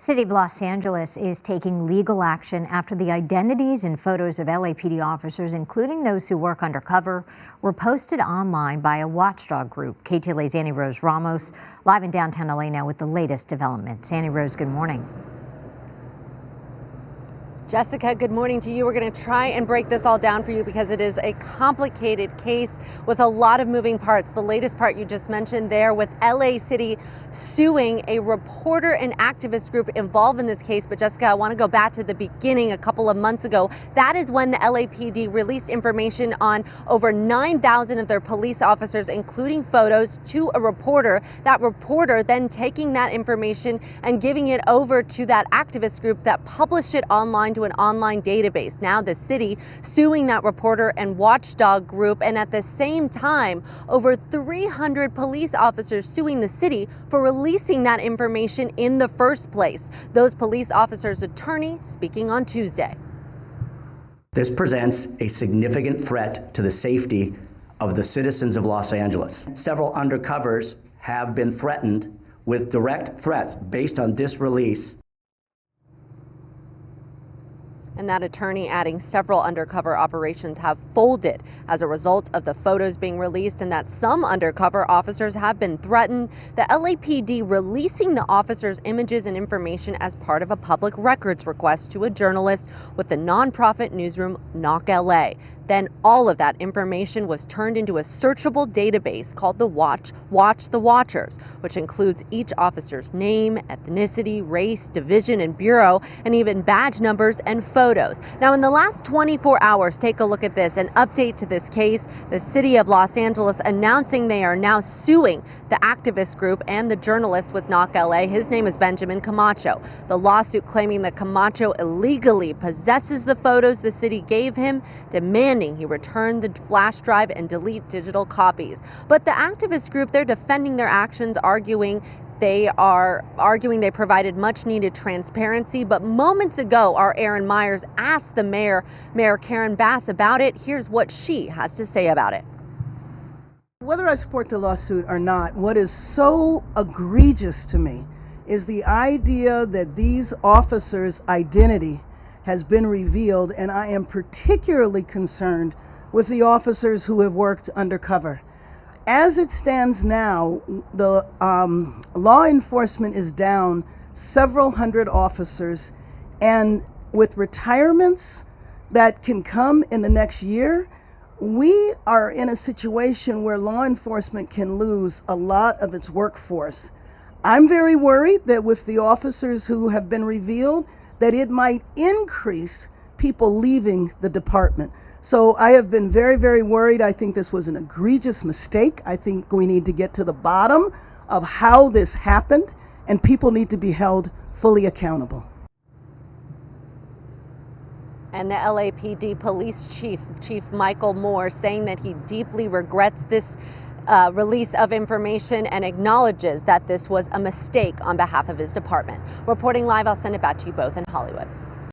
City of Los Angeles is taking legal action after the identities and photos of LAPD officers, including those who work undercover, were posted online by a watchdog group. KTLA's Annie Rose Ramos live in downtown LA now with the latest developments. Annie Rose, good morning. Jessica, good morning to you. We're going to try and break this all down for you because it is a complicated case with a lot of moving parts. The latest part you just mentioned there with LA City suing a reporter and activist group involved in this case. But Jessica, I want to go back to the beginning a couple of months ago. That is when the LAPD released information on over 9,000 of their police officers, including photos, to a reporter. That reporter then taking that information and giving it over to that activist group that published it online to an online database. Now the city suing that reporter and watchdog group, and at the same time over 300 police officers suing the city for releasing that information in the first place. Those police officers' attorney speaking on Tuesday. This presents a significant threat to the safety of the citizens of Los Angeles. Several undercovers have been threatened with direct threats based on this release. And that attorney adding several undercover operations have folded as a result of the photos being released, and that some undercover officers have been threatened. The LAPD releasing the officers' images and information as part of a public records request to a journalist with the nonprofit newsroom Knock LA. Then all of that information was turned into a searchable database called the Watch the Watchers, which includes each officer's name, ethnicity, race, division, and bureau, and even badge numbers and photos. Now, in the last 24 hours, take a look at this, an update to this case. The city of Los Angeles announcing they are now suing the activist group and the journalist with Knock LA. His name is Benjamin Camacho. The lawsuit claiming that Camacho illegally possesses the photos the city gave him, demanding he return the flash drive and delete digital copies. But the activist group, they're defending their actions, arguing they provided much needed transparency. But moments ago, our Erin Myers asked the Mayor Karen Bass about it. Here's what she has to say about it. Whether I support the lawsuit or not, what is so egregious to me is the idea that these officers' identity has been revealed, and I am particularly concerned with the officers who have worked undercover. As it stands now, the law enforcement is down several hundred officers, and with retirements that can come in the next year, we are in a situation where law enforcement can lose a lot of its workforce. I'm very worried that with the officers who have been revealed, that it might increase people leaving the department. So I have been very, very worried. I think this was an egregious mistake. I think we need to get to the bottom of how this happened, and people need to be held fully accountable. And the LAPD police chief Michael Moore, saying that he deeply regrets this release of information and acknowledges that this was a mistake on behalf of his department. Reporting live, I'll send it back to you both in Hollywood.